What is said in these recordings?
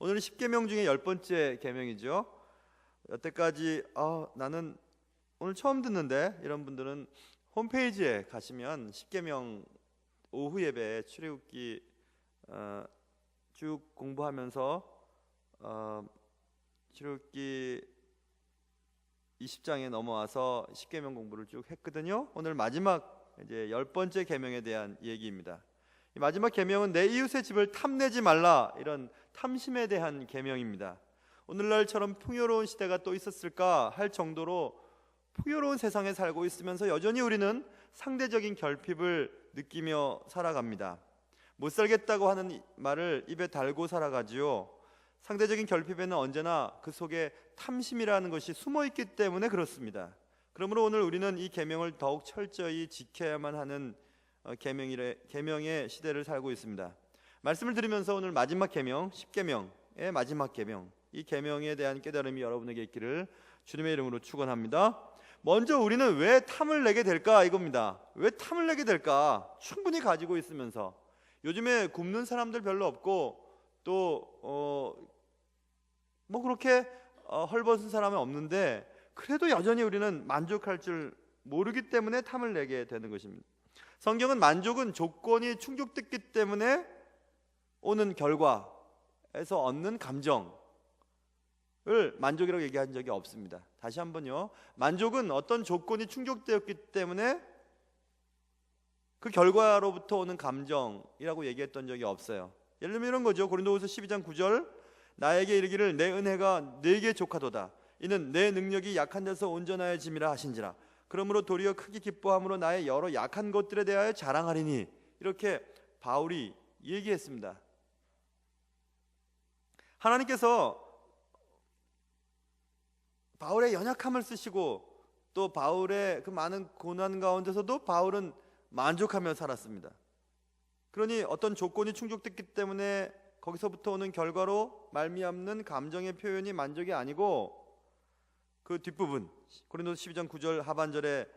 오늘은 10계명 중에 10번째 계명이죠. 여태까지 나는 오늘 처음 듣는데 이런 분들은 홈페이지에 가시면 10계명 오후 예배 출애굽기 쭉 공부하면서 출애굽기 20장에 넘어와서 10계명 공부를 쭉 했거든요. 오늘 마지막 이제 10번째 계명에 대한 얘기입니다. 이 마지막 계명은 내 이웃의 집을 탐내지 말라, 이런 탐심에 대한 계명입니다. 오늘날처럼 풍요로운 시대가 또 있었을까 할 정도로 풍요로운 세상에 살고 있으면서 여전히 우리는 상대적인 결핍을 느끼며 살아갑니다. 못 살겠다고 하는 말을 입에 달고 살아가지요. 상대적인 결핍에는 언제나 그 속에 탐심이라는 것이 숨어있기 때문에 그렇습니다. 그러므로 오늘 우리는 이 계명을 더욱 철저히 지켜야만 하는 계명의 시대를 살고 있습니다. 말씀을 들으면서 오늘 마지막 계명, 10계명의 마지막 계명, 이 계명에 대한 깨달음이 여러분에게 있기를 주님의 이름으로 축원합니다. 먼저 우리는 왜 탐을 내게 될까 이겁니다. 왜 탐을 내게 될까? 충분히 가지고 있으면서 요즘에 굶는 사람들 별로 없고 또 뭐 그렇게 헐벗은 사람은 없는데 그래도 여전히 우리는 만족할 줄 모르기 때문에 탐을 내게 되는 것입니다. 성경은 만족은 조건이 충족됐기 때문에 오는 결과에서 얻는 감정을 만족이라고 얘기한 적이 없습니다. 다시 한번요. 만족은 어떤 조건이 충족되었기 때문에 그 결과로부터 오는 감정이라고 얘기했던 적이 없어요. 예를 들면 이런 거죠. 고린도후서 12장 9절, 나에게 이르기를 내 은혜가 네게 족하도다. 이는 내 능력이 약한 데서 온전하여짐이라 하신지라. 그러므로 도리어 크게 기뻐함으로 나의 여러 약한 것들에 대하여 자랑하리니. 이렇게 바울이 얘기했습니다. 하나님께서 바울의 연약함을 쓰시고 또 바울의 그 많은 고난 가운데서도 바울은 만족하며 살았습니다. 그러니 어떤 조건이 충족됐기 때문에 거기서부터 오는 결과로 말미암는 감정의 표현이 만족이 아니고 그 뒷부분 고린도서 12장 9절 하반절에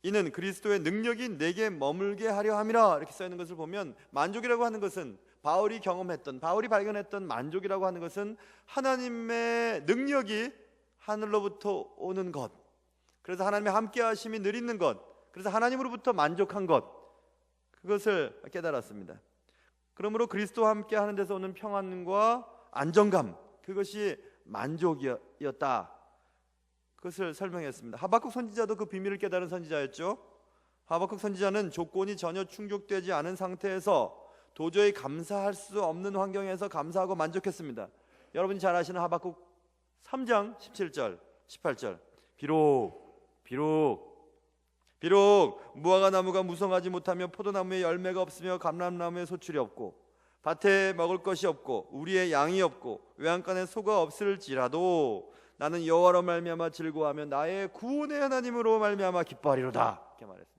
이는 그리스도의 능력이 내게 머물게 하려 함이라 이렇게 써있는 것을 보면 만족이라고 하는 것은 바울이 경험했던, 바울이 발견했던 만족이라고 하는 것은 하나님의 능력이 하늘로부터 오는 것, 그래서 하나님의 함께 하심이 늘 있는 것, 그래서 하나님으로부터 만족한 것, 그것을 깨달았습니다. 그러므로 그리스도와 함께 하는 데서 오는 평안과 안정감, 그것이 만족이었다, 그것을 설명했습니다. 하박국 선지자도 그 비밀을 깨달은 선지자였죠. 하박국 선지자는 조건이 전혀 충족되지 않은 상태에서 도저히 감사할 수 없는 환경에서 감사하고 만족했습니다. 여러분이 잘 아시는 하박국 3장 17절 18절, 비록 무화과 나무가 무성하지 못하며 포도나무에 열매가 없으며 감람나무에 소출이 없고 밭에 먹을 것이 없고 우리의 양이 없고 외양간에 소가 없을지라도 나는 여호와로 말미암아 즐거워하며 나의 구원의 하나님으로 말미암아 기뻐하리로다, 이렇게 말했습니다.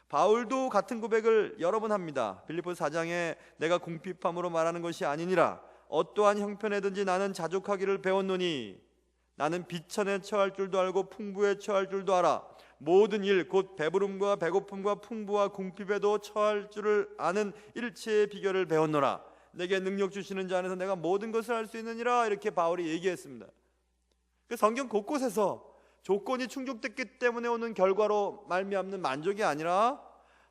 바울도 같은 고백을 여러 번 합니다. 빌립보서 4장에 내가 궁핍함으로 말하는 것이 아니니라 어떠한 형편에든지 나는 자족하기를 배웠노니 나는 비천에 처할 줄도 알고 풍부에 처할 줄도 알아 모든 일 곧 배부름과 배고픔과 풍부와 궁핍에도 처할 줄을 아는 일체의 비결을 배웠노라. 내게 능력 주시는 자 안에서 내가 모든 것을 할 수 있느니라, 이렇게 바울이 얘기했습니다. 그 성경 곳곳에서 조건이 충족됐기 때문에 오는 결과로 말미암는 만족이 아니라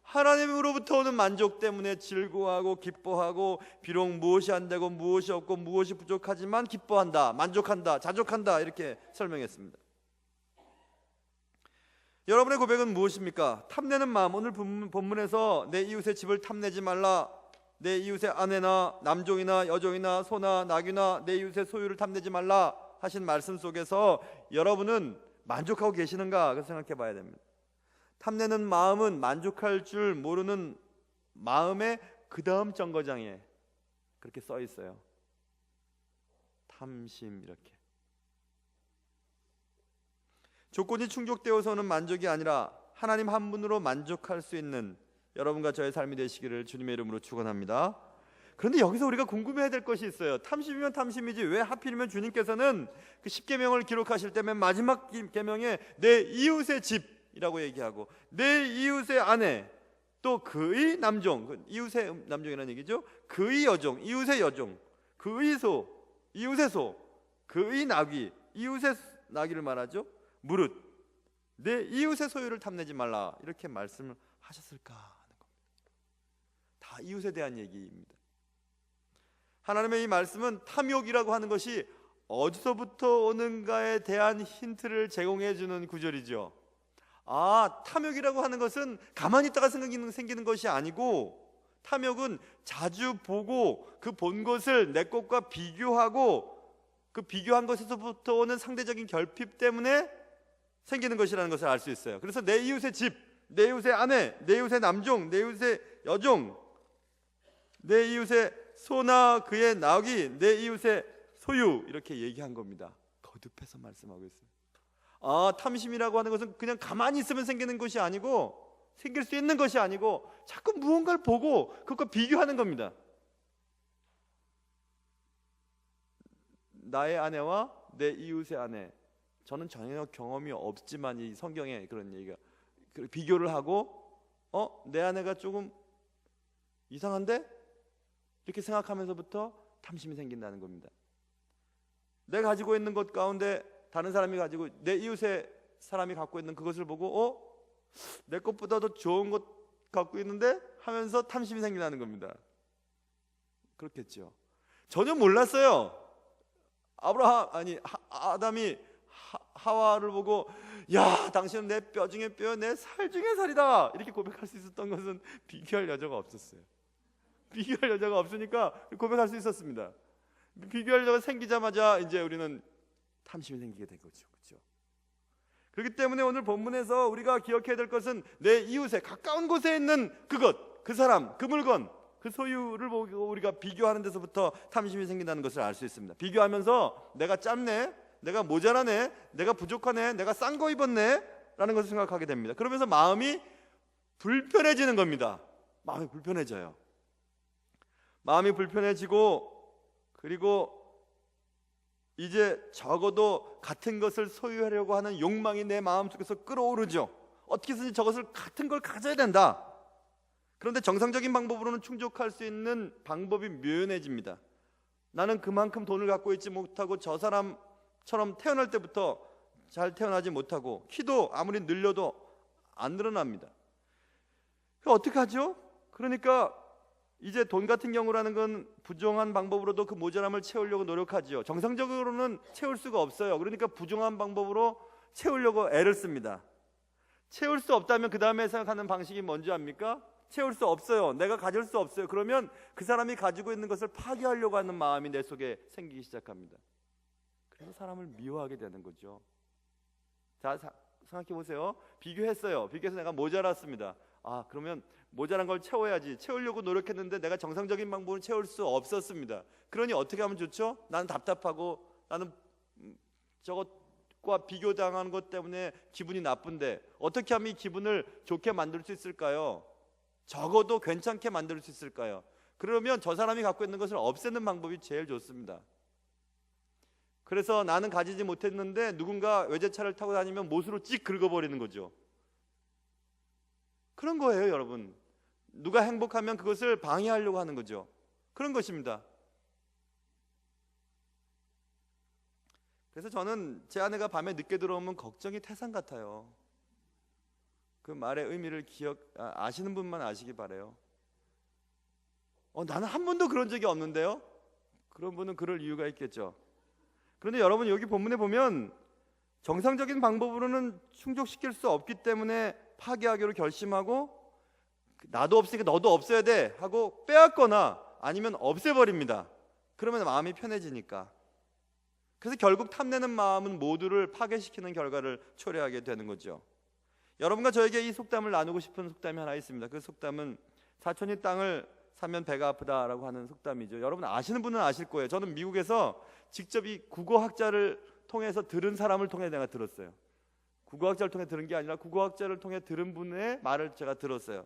하나님으로부터 오는 만족 때문에 즐거워하고 기뻐하고 비록 무엇이 안 되고 무엇이 없고 무엇이 부족하지만 기뻐한다, 만족한다, 자족한다, 이렇게 설명했습니다. 여러분의 고백은 무엇입니까? 탐내는 마음, 오늘 본문에서 내 이웃의 집을 탐내지 말라, 내 이웃의 아내나 남종이나 여종이나 소나 나귀나 내 이웃의 소유를 탐내지 말라 하신 말씀 속에서 여러분은 만족하고 계시는가? 그걸 생각해 봐야 됩니다. 탐내는 마음은 만족할 줄 모르는 마음의 그 다음 정거장에 그렇게 써 있어요. 탐심, 이렇게. 조건이 충족되어서는 만족이 아니라 하나님 한 분으로 만족할 수 있는 여러분과 저의 삶이 되시기를 주님의 이름으로 축원합니다. 그런데 여기서 우리가 궁금해야 될 것이 있어요. 탐심이면 탐심이지 왜 하필이면 주님께서는 그 10계명을 기록하실 때 맨 마지막 계명에 내 이웃의 집이라고 얘기하고 내 이웃의 아내, 또 그의 남종, 이웃의 남종이라는 얘기죠. 그의 여종, 이웃의 여종, 그의 소, 이웃의 소, 그의 나귀, 이웃의 나귀를 말하죠. 무릇 내 이웃의 소유를 탐내지 말라, 이렇게 말씀을 하셨을까 하는 겁니다. 다 이웃에 대한 얘기입니다. 하나님의 이 말씀은 탐욕이라고 하는 것이 어디서부터 오는가에 대한 힌트를 제공해 주는 구절이죠. 탐욕이라고 하는 것은 가만히 있다가 생기는 것이 아니고, 탐욕은 자주 보고 그 본 것을 내 것과 비교하고 그 비교한 것에서부터 오는 상대적인 결핍 때문에 생기는 것이라는 것을 알 수 있어요. 그래서 내 이웃의 집, 내 이웃의 아내, 내 이웃의 남종, 내 이웃의 여종, 내 이웃의 소나 그의 나귀, 내 이웃의 소유, 이렇게 얘기한 겁니다. 거듭해서 말씀하고 있어요. 탐심이라고 하는 것은 그냥 가만히 있으면 생기는 것이 아니고, 생길 수 있는 것이 아니고, 자꾸 무언가를 보고 그것과 비교하는 겁니다. 나의 아내와 내 이웃의 아내, 저는 전혀 경험이 없지만 이 성경에 그런 얘기가, 비교를 하고 내 아내가 조금 이상한데? 이렇게 생각하면서부터 탐심이 생긴다는 겁니다. 내가 가지고 있는 것 가운데 다른 사람이 가지고, 내 이웃의 사람이 갖고 있는 그것을 보고 내 것보다 더 좋은 것 갖고 있는데 하면서 탐심이 생긴다는 겁니다. 그렇겠죠. 전혀 몰랐어요. 아담이 하와를 보고, 야, 당신은 내 뼈 중에 뼈, 내 살 중에 살이다, 이렇게 고백할 수 있었던 것은 비교할 여자가 없었어요. 비교할 여자가 없으니까 고백할 수 있었습니다. 비교할 여자가 생기자마자 이제 우리는 탐심이 생기게 된 거죠. 그렇죠? 그렇기 때문에 오늘 본문에서 우리가 기억해야 될 것은 내 이웃에 가까운 곳에 있는 그것, 그 사람, 그 물건, 그 소유를 보고 우리가 비교하는 데서부터 탐심이 생긴다는 것을 알 수 있습니다. 비교하면서 내가 짧네, 내가 모자라네, 내가 부족하네, 내가 싼 거 입었네 라는 것을 생각하게 됩니다. 그러면서 마음이 불편해지는 겁니다. 마음이 불편해져요. 마음이 불편해지고, 그리고 이제 적어도 같은 것을 소유하려고 하는 욕망이 내 마음속에서 끌어오르죠. 어떻게 해서든 저것을 같은 걸 가져야 된다. 그런데 정상적인 방법으로는 충족할 수 있는 방법이 묘연해집니다. 나는 그만큼 돈을 갖고 있지 못하고 저 사람처럼 태어날 때부터 잘 태어나지 못하고 키도 아무리 늘려도 안 늘어납니다. 어떻게 하죠? 그러니까 이제 돈 같은 경우라는 건 부정한 방법으로도 그 모자람을 채우려고 노력하죠. 정상적으로는 채울 수가 없어요. 그러니까 부정한 방법으로 채우려고 애를 씁니다. 채울 수 없다면 그 다음에 생각하는 방식이 뭔지 압니까? 채울 수 없어요. 내가 가질 수 없어요. 그러면 그 사람이 가지고 있는 것을 파괴하려고 하는 마음이 내 속에 생기기 시작합니다. 그래서 사람을 미워하게 되는 거죠. 자, 생각해 보세요. 비교했어요. 비교해서 내가 모자랐습니다. 그러면 모자란 걸 채워야지. 채우려고 노력했는데 내가 정상적인 방법으로 채울 수 없었습니다. 그러니 어떻게 하면 좋죠? 나는 답답하고, 나는 저것과 비교당하는 것 때문에 기분이 나쁜데 어떻게 하면 이 기분을 좋게 만들 수 있을까요? 적어도 괜찮게 만들 수 있을까요? 그러면 저 사람이 갖고 있는 것을 없애는 방법이 제일 좋습니다. 그래서 나는 가지지 못했는데 누군가 외제차를 타고 다니면 못으로 찍 긁어버리는 거죠. 그런 거예요, 여러분. 누가 행복하면 그것을 방해하려고 하는 거죠. 그런 것입니다. 그래서 저는 제 아내가 밤에 늦게 들어오면 걱정이 태산 같아요. 그 말의 의미를 아시는 분만 아시기 바라요. 나는 한 번도 그런 적이 없는데요. 그런 분은 그럴 이유가 있겠죠. 그런데 여러분, 여기 본문에 보면 정상적인 방법으로는 충족시킬 수 없기 때문에 파괴하기로 결심하고, 나도 없으니까 너도 없어야 돼 하고 빼앗거나 아니면 없애버립니다. 그러면 마음이 편해지니까. 그래서 결국 탐내는 마음은 모두를 파괴시키는 결과를 초래하게 되는 거죠. 여러분과 저에게 이 속담을 나누고 싶은 속담이 하나 있습니다. 그 속담은 사촌이 땅을 사면 배가 아프다라고 하는 속담이죠. 여러분 아시는 분은 아실 거예요. 저는 미국에서 직접 이 국어학자를 통해서 들은 사람을 통해 내가 들었어요. 국어학자를 통해 들은 게 아니라 국어학자를 통해 들은 분의 말을 제가 들었어요.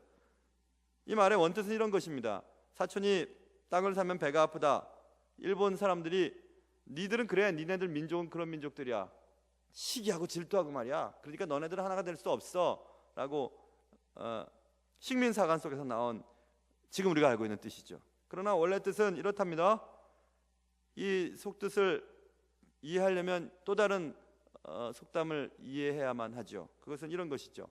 이 말의 원뜻은 이런 것입니다. 사촌이 땅을 사면 배가 아프다. 일본 사람들이 니들은 그래, 니네들 민족은 그런 민족들이야. 시기하고 질투하고 말이야. 그러니까 너네들은 하나가 될 수 없어 라고 식민사관 속에서 나온 지금 우리가 알고 있는 뜻이죠. 그러나 원래 뜻은 이렇답니다. 이 속뜻을 이해하려면 또 다른 속담을 이해해야만 하죠. 그것은 이런 것이죠.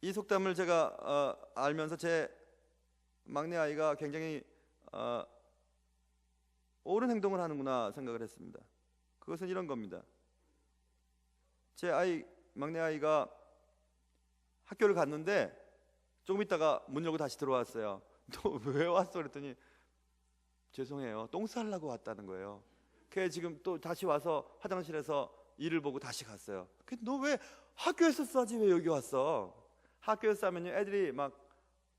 이 속담을 제가 알면서 제 막내 아이가 굉장히 옳은 행동을 하는구나 생각을 했습니다. 그것은 이런 겁니다. 제 막내 아이가 학교를 갔는데 조금 있다가 문 열고 다시 들어왔어요. 너 왜 왔어? 그랬더니 죄송해요, 똥 싸려고 왔다는 거예요. 그래 지금 또 다시 와서 화장실에서 일을 보고 다시 갔어요. 너 왜 학교에서 싸지 왜 여기 왔어? 학교에서 싸면요 애들이 막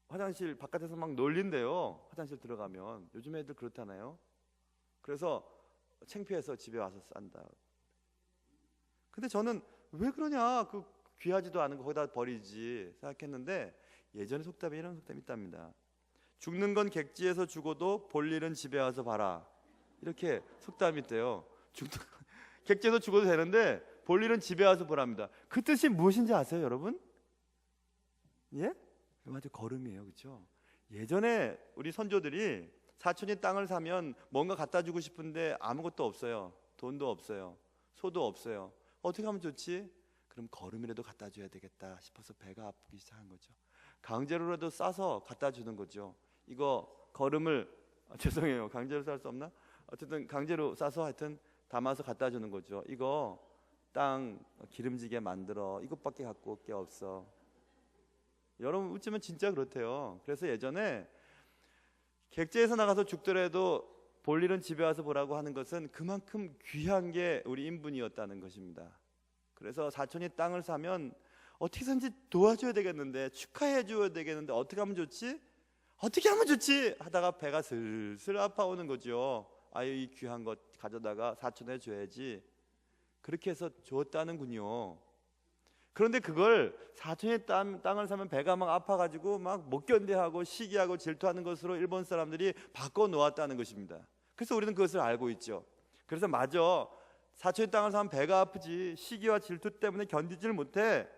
화장실 바깥에서 막 놀린대요. 화장실 들어가면 요즘 애들 그렇잖아요. 그래서 창피해서 집에 와서 싼다. 근데 저는 왜 그러냐, 그 귀하지도 않은 거 거기다 버리지 생각했는데 예전에 속담에 이런 속담이 있답니다. 죽는 건 객지에서 죽어도 볼 일은 집에 와서 봐라. 이렇게 속담이 있대요. 객지에서 죽어도 되는데 볼 일은 집에 와서 보랍니다. 그 뜻이 무엇인지 아세요, 여러분? 예? 아주 걸음이에요, 그렇죠? 예전에 우리 선조들이 사촌이 땅을 사면 뭔가 갖다 주고 싶은데 아무것도 없어요. 돈도 없어요. 소도 없어요. 어떻게 하면 좋지? 그럼 걸음이라도 갖다 줘야 되겠다 싶어서 배가 아프기 시작한 거죠. 강제로라도 싸서 갖다 주는 거죠. 이거 걸음을 죄송해요, 강제로 쌀 수 없나? 어쨌든 강제로 싸서 하여튼 담아서 갖다 주는 거죠. 이거 땅 기름지게 만들어. 이것밖에 갖고 올 게 없어. 여러분 웃지만 진짜 그렇대요. 그래서 예전에 객지에서 나가서 죽더라도 볼 일은 집에 와서 보라고 하는 것은 그만큼 귀한 게 우리 인분이었다는 것입니다. 그래서 사촌이 땅을 사면 어떻게든지 도와줘야 되겠는데, 축하해 줘야 되겠는데 어떻게 하면 좋지? 어떻게 하면 좋지? 하다가 배가 슬슬 아파오는 거죠. 아유, 이 귀한 것 가져다가 사촌에 줘야지. 그렇게 해서 줬다는군요. 그런데 그걸 사촌의 땅을 사면 배가 막 아파가지고 막 못 견뎌하고 시기하고 질투하는 것으로 일본 사람들이 바꿔 놓았다는 것입니다. 그래서 우리는 그것을 알고 있죠. 그래서 맞아, 사촌의 땅을 사면 배가 아프지, 시기와 질투 때문에 견디지를 못해.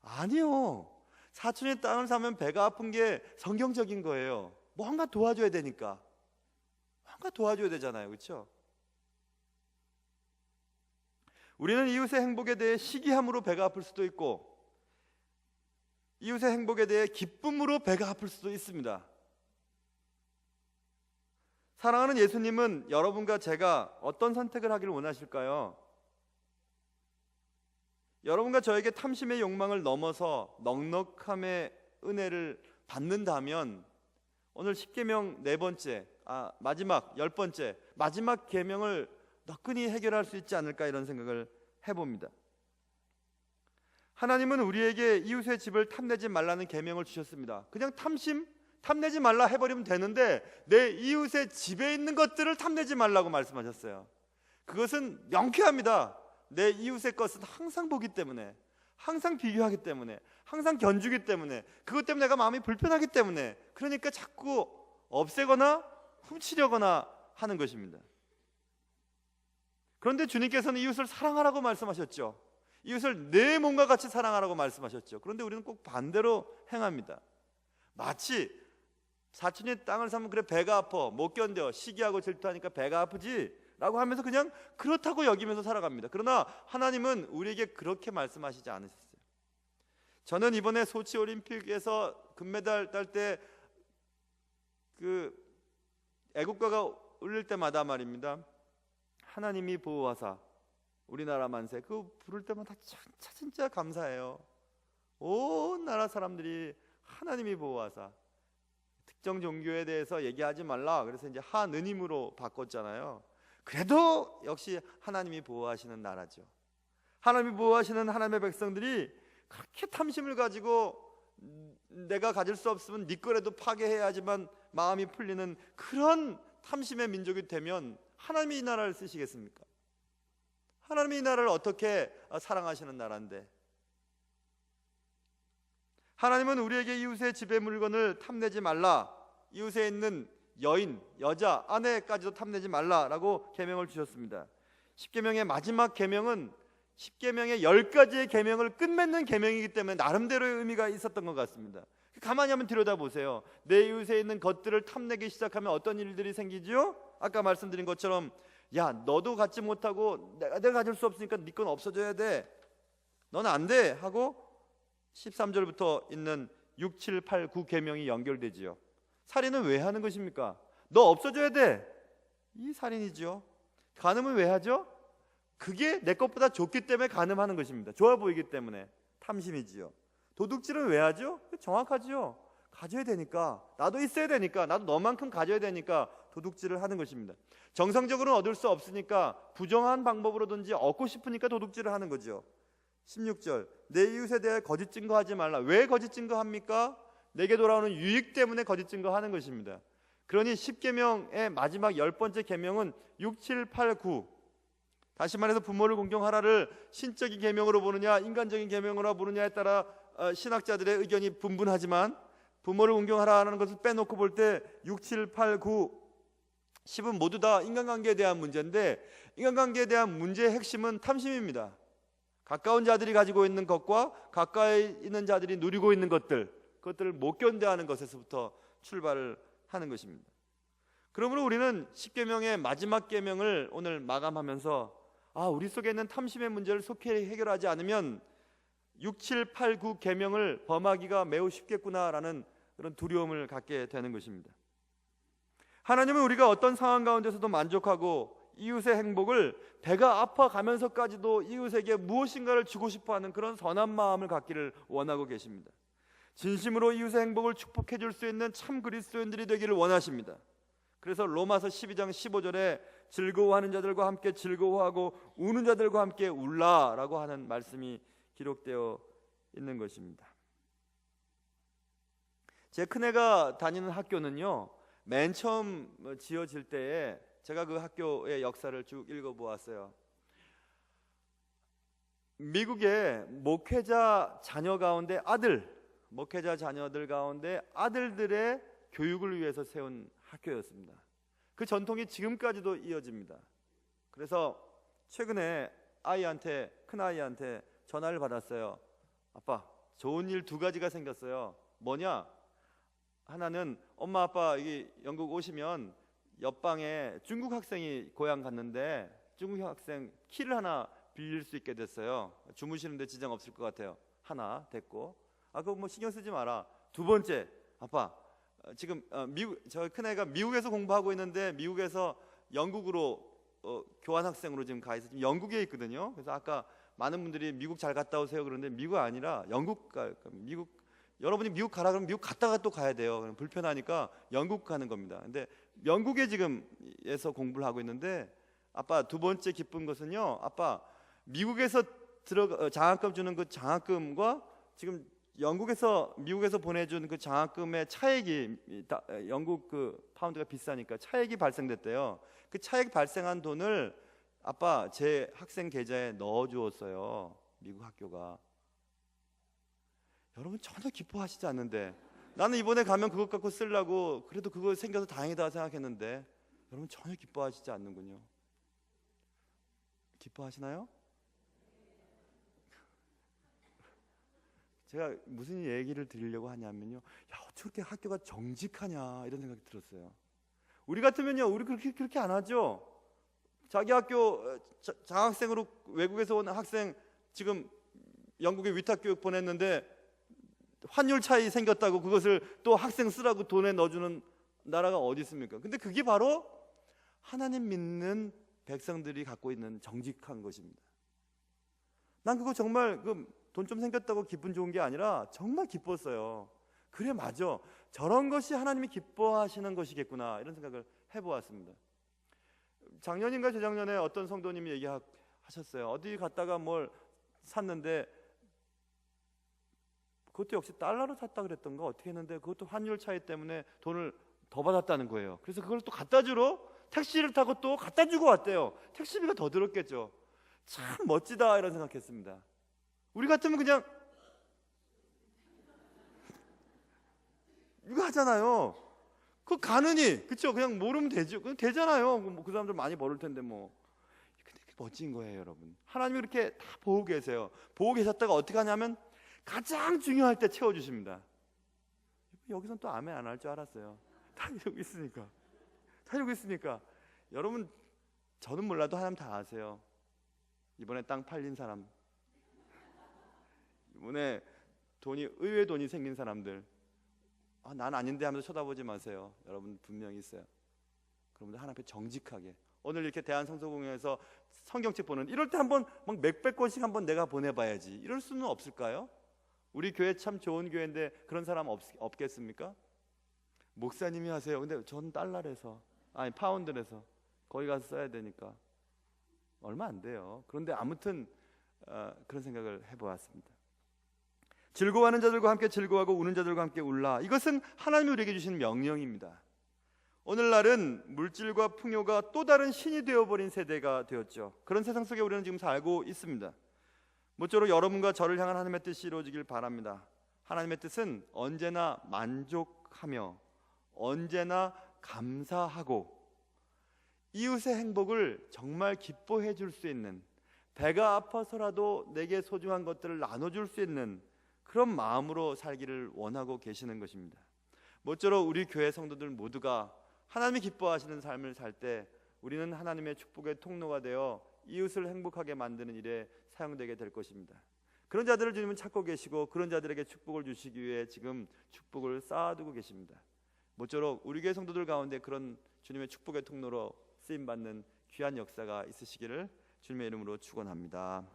아니요, 사촌의 땅을 사면 배가 아픈 게 성경적인 거예요. 뭔가 도와줘야 되니까. 뭔가 도와줘야 되잖아요, 그렇죠? 우리는 이웃의 행복에 대해 시기함으로 배가 아플 수도 있고, 이웃의 행복에 대해 기쁨으로 배가 아플 수도 있습니다. 사랑하는 예수님은 여러분과 제가 어떤 선택을 하기를 원하실까요? 여러분과 저에게 탐심의 욕망을 넘어서 넉넉함의 은혜를 받는다면 오늘 10계명 네 번째, 마지막 10번째, 마지막 계명을 너끈히 해결할 수 있지 않을까, 이런 생각을 해봅니다. 하나님은 우리에게 이웃의 집을 탐내지 말라는 계명을 주셨습니다. 그냥 탐내지 말라 해버리면 되는데 내 이웃의 집에 있는 것들을 탐내지 말라고 말씀하셨어요. 그것은 명쾌합니다. 내 이웃의 것은 항상 보기 때문에, 항상 비교하기 때문에, 항상 견주기 때문에, 그것 때문에 내가 마음이 불편하기 때문에, 그러니까 자꾸 없애거나 훔치려거나 하는 것입니다. 그런데 주님께서는 이웃을 사랑하라고 말씀하셨죠. 이웃을 내 몸과 같이 사랑하라고 말씀하셨죠. 그런데 우리는 꼭 반대로 행합니다. 마치 사촌이 땅을 사면 그래 배가 아파, 못 견뎌, 시기하고 질투하니까 배가 아프지 라고 하면서 그냥 그렇다고 여기면서 살아갑니다. 그러나 하나님은 우리에게 그렇게 말씀하시지 않으셨어요. 저는 이번에 소치 올림픽에서 금메달 딸 때 그 애국가가 울릴 때마다 말입니다, 하나님이 보호하사 우리나라 만세, 그 부를 때마다 진짜 감사해요. 온 나라 사람들이 하나님이 보호하사, 특정 종교에 대해서 얘기하지 말라 그래서 이제 하느님으로 바꿨잖아요. 그래도 역시 하나님이 보호하시는 나라죠. 하나님이 보호하시는 하나님의 백성들이 그렇게 탐심을 가지고 내가 가질 수 없으면 네 거라도 파괴해야지만 마음이 풀리는 그런 탐심의 민족이 되면 하나님이 이 나라를 쓰시겠습니까? 하나님이 이 나라를 어떻게 사랑하시는 나라인데. 하나님은 우리에게 이웃의 집의 물건을 탐내지 말라, 이웃에 있는 여인, 여자, 아내까지도 탐내지 말라라고 계명을 주셨습니다. 10계명의 마지막 계명은 십계명의 10가지의 계명을 끝맺는 계명이기 때문에 나름대로의 의미가 있었던 것 같습니다. 가만히 한번 들여다보세요. 내 이웃에 있는 것들을 탐내기 시작하면 어떤 일들이 생기죠? 아까 말씀드린 것처럼 야, 너도 갖지 못하고 내가 가질 수 없으니까 네 건 없어져야 돼, 넌 안 돼 하고 13절부터 있는 6, 7, 8, 9 계명이 연결되지요. 살인은 왜 하는 것입니까? 너 없어져야 돼, 이 살인이죠. 간음은 왜 하죠? 그게 내 것보다 좋기 때문에 간음하는 것입니다. 좋아 보이기 때문에 탐심이지요. 도둑질은 왜 하죠? 정확하지요. 가져야 되니까, 나도 있어야 되니까, 나도 너만큼 가져야 되니까 도둑질을 하는 것입니다. 정상적으로는 얻을 수 없으니까 부정한 방법으로든지 얻고 싶으니까 도둑질을 하는 거죠. 16절, 내 이웃에 대해 거짓 증거하지 말라. 왜 거짓 증거합니까? 내게 돌아오는 유익 때문에 거짓 증거하는 것입니다. 그러니 10계명의 마지막 10번째 계명은 6, 7, 8, 9, 다시 말해서 부모를 공경하라를 신적인 계명으로 보느냐 인간적인 계명으로 보느냐에 따라 신학자들의 의견이 분분하지만, 부모를 공경하라는 것을 빼놓고 볼 때 6, 7, 8, 9, 10은 모두 다 인간관계에 대한 문제인데, 인간관계에 대한 문제의 핵심은 탐심입니다. 가까운 자들이 가지고 있는 것과 가까이 있는 자들이 누리고 있는 것들, 그것들을 못 견뎌하는 것에서부터 출발을 하는 것입니다. 그러므로 우리는 10계명의 마지막 계명을 오늘 마감하면서 우리 속에 있는 탐심의 문제를 속히 해결하지 않으면 6, 7, 8, 9 계명을 범하기가 매우 쉽겠구나라는 그런 두려움을 갖게 되는 것입니다. 하나님은 우리가 어떤 상황 가운데서도 만족하고 이웃의 행복을 배가 아파가면서까지도 이웃에게 무엇인가를 주고 싶어하는 그런 선한 마음을 갖기를 원하고 계십니다. 진심으로 이웃의 행복을 축복해 줄 수 있는 참 그리스도인들이 되기를 원하십니다. 그래서 로마서 12장 15절에 즐거워하는 자들과 함께 즐거워하고 우는 자들과 함께 울라라고 하는 말씀이 기록되어 있는 것입니다. 제 큰애가 다니는 학교는요, 맨 처음 지어질 때에 제가 그 학교의 역사를 쭉 읽어보았어요. 미국의 목회자 자녀 가운데 목회자 자녀들 가운데 아들들의 교육을 위해서 세운 학교였습니다. 그 전통이 지금까지도 이어집니다. 그래서 최근에 큰아이한테 전화를 받았어요. 아빠, 좋은 일 2가지가 생겼어요. 뭐냐? 하나는 엄마 아빠 여기 영국 오시면 옆방에 중국 학생이 고향 갔는데 중국 학생 키를 하나 빌릴 수 있게 됐어요. 주무시는데 지장 없을 것 같아요. 하나 됐고, 그거 뭐 신경 쓰지 마라. 2번째, 아빠 지금 저 큰애가 미국에서 공부하고 있는데 미국에서 영국으로 교환 학생으로 지금 가 있어요. 지금 영국에 있거든요. 그래서 아까 많은 분들이 미국 잘 갔다 오세요 그러는데 미국 아니라 여러분이 미국 가라 그러면 미국 갔다가 또 가야 돼요. 그럼 불편하니까 영국 가는 겁니다. 근데 영국에 지금에서 공부를 하고 있는데, 아빠 2번째 기쁜 것은요, 아빠 미국에서 장학금 주는 그 장학금과 지금 미국에서 보내준 그 장학금의 차액이, 영국 그 파운드가 비싸니까 차액이 발생됐대요. 그 차액 발생한 돈을 아빠 제 학생 계좌에 넣어주었어요, 미국 학교가. 여러분 전혀 기뻐하시지 않는데, 나는 이번에 가면 그것 갖고 쓰려고 그래도 그거 생겨서 다행이다 생각했는데, 여러분 전혀 기뻐하시지 않는군요. 기뻐하시나요? 제가 무슨 얘기를 드리려고 하냐면요, 야, 어떻게 학교가 정직하냐 이런 생각이 들었어요. 우리 같으면요, 우리 그렇게 안 하죠. 자기 학교 장학생으로 외국에서 온 학생 지금 영국에 위탁교육 보냈는데 환율 차이 생겼다고 그것을 또 학생 쓰라고 돈에 넣어주는 나라가 어디 있습니까? 근데 그게 바로 하나님 믿는 백성들이 갖고 있는 정직한 것입니다. 난 그거 정말 돈 좀 생겼다고 기분 좋은 게 아니라 정말 기뻤어요. 그래, 맞아, 저런 것이 하나님이 기뻐하시는 것이겠구나 이런 생각을 해보았습니다. 작년인가 재작년에 어떤 성도님이 얘기하셨어요. 어디 갔다가 뭘 샀는데 그것도 역시 달러로 샀다 그랬던가 어떻게 했는데 그것도 환율 차이 때문에 돈을 더 받았다는 거예요. 그래서 그걸 또 갖다 주러 택시를 타고 또 갖다 주고 왔대요. 택시비가 더 들었겠죠. 참 멋지다 이런 생각했습니다. 우리 같으면 그냥 이거 하잖아요. 그거 가느니, 그쵸? 그냥 모르면 되죠. 그냥 되잖아요. 뭐 그 사람들 많이 벌을 텐데 뭐. 근데 멋진 거예요, 여러분. 하나님이 그렇게 다 보고 계세요. 보고 계셨다가 어떻게 하냐면 가장 중요할 때 채워주십니다. 여기선 또 아멘 안 할 줄 알았어요. 다 이러고 있으니까. 다 이러고 있으니까. 여러분, 저는 몰라도 하나님 다 아세요. 이번에 땅 팔린 사람, 이번에 의외의 돈이 생긴 사람들, 난 아닌데 하면서 쳐다보지 마세요. 여러분 분명히 있어요. 그러면 하나님 앞에 정직하게, 오늘 이렇게 대한성서공회에서 성경책 보는, 이럴 때 한번 막 몇백 권씩 한번 내가 보내봐야지, 이럴 수는 없을까요? 우리 교회 참 좋은 교회인데 그런 사람 없겠습니까? 목사님이 하세요. 근데 전 달러에서, 아니 파운드에서 거기 가서 써야 되니까 얼마 안 돼요. 그런데 아무튼 그런 생각을 해보았습니다. 즐거워하는 자들과 함께 즐거워하고 우는 자들과 함께 울라. 이것은 하나님이 우리에게 주신 명령입니다. 오늘날은 물질과 풍요가 또 다른 신이 되어버린 세대가 되었죠. 그런 세상 속에 우리는 지금 살고 있습니다. 모쪼록 여러분과 저를 향한 하나님의 뜻이 이루어지길 바랍니다. 하나님의 뜻은 언제나 만족하며 언제나 감사하고 이웃의 행복을 정말 기뻐해 줄 수 있는, 배가 아파서라도 내게 소중한 것들을 나눠줄 수 있는 그런 마음으로 살기를 원하고 계시는 것입니다. 모쪼록 우리 교회 성도들 모두가 하나님이 기뻐하시는 삶을 살 때 우리는 하나님의 축복의 통로가 되어 이웃을 행복하게 만드는 일에 사용되게 될 것입니다. 그런 자들을 주님은 찾고 계시고 그런 자들에게 축복을 주시기 위해 지금 축복을 쌓아두고 계십니다. 모쪼록 우리 교회 성도들 가운데 그런 주님의 축복의 통로로 쓰임받는 귀한 역사가 있으시기를 주님의 이름으로 축원합니다.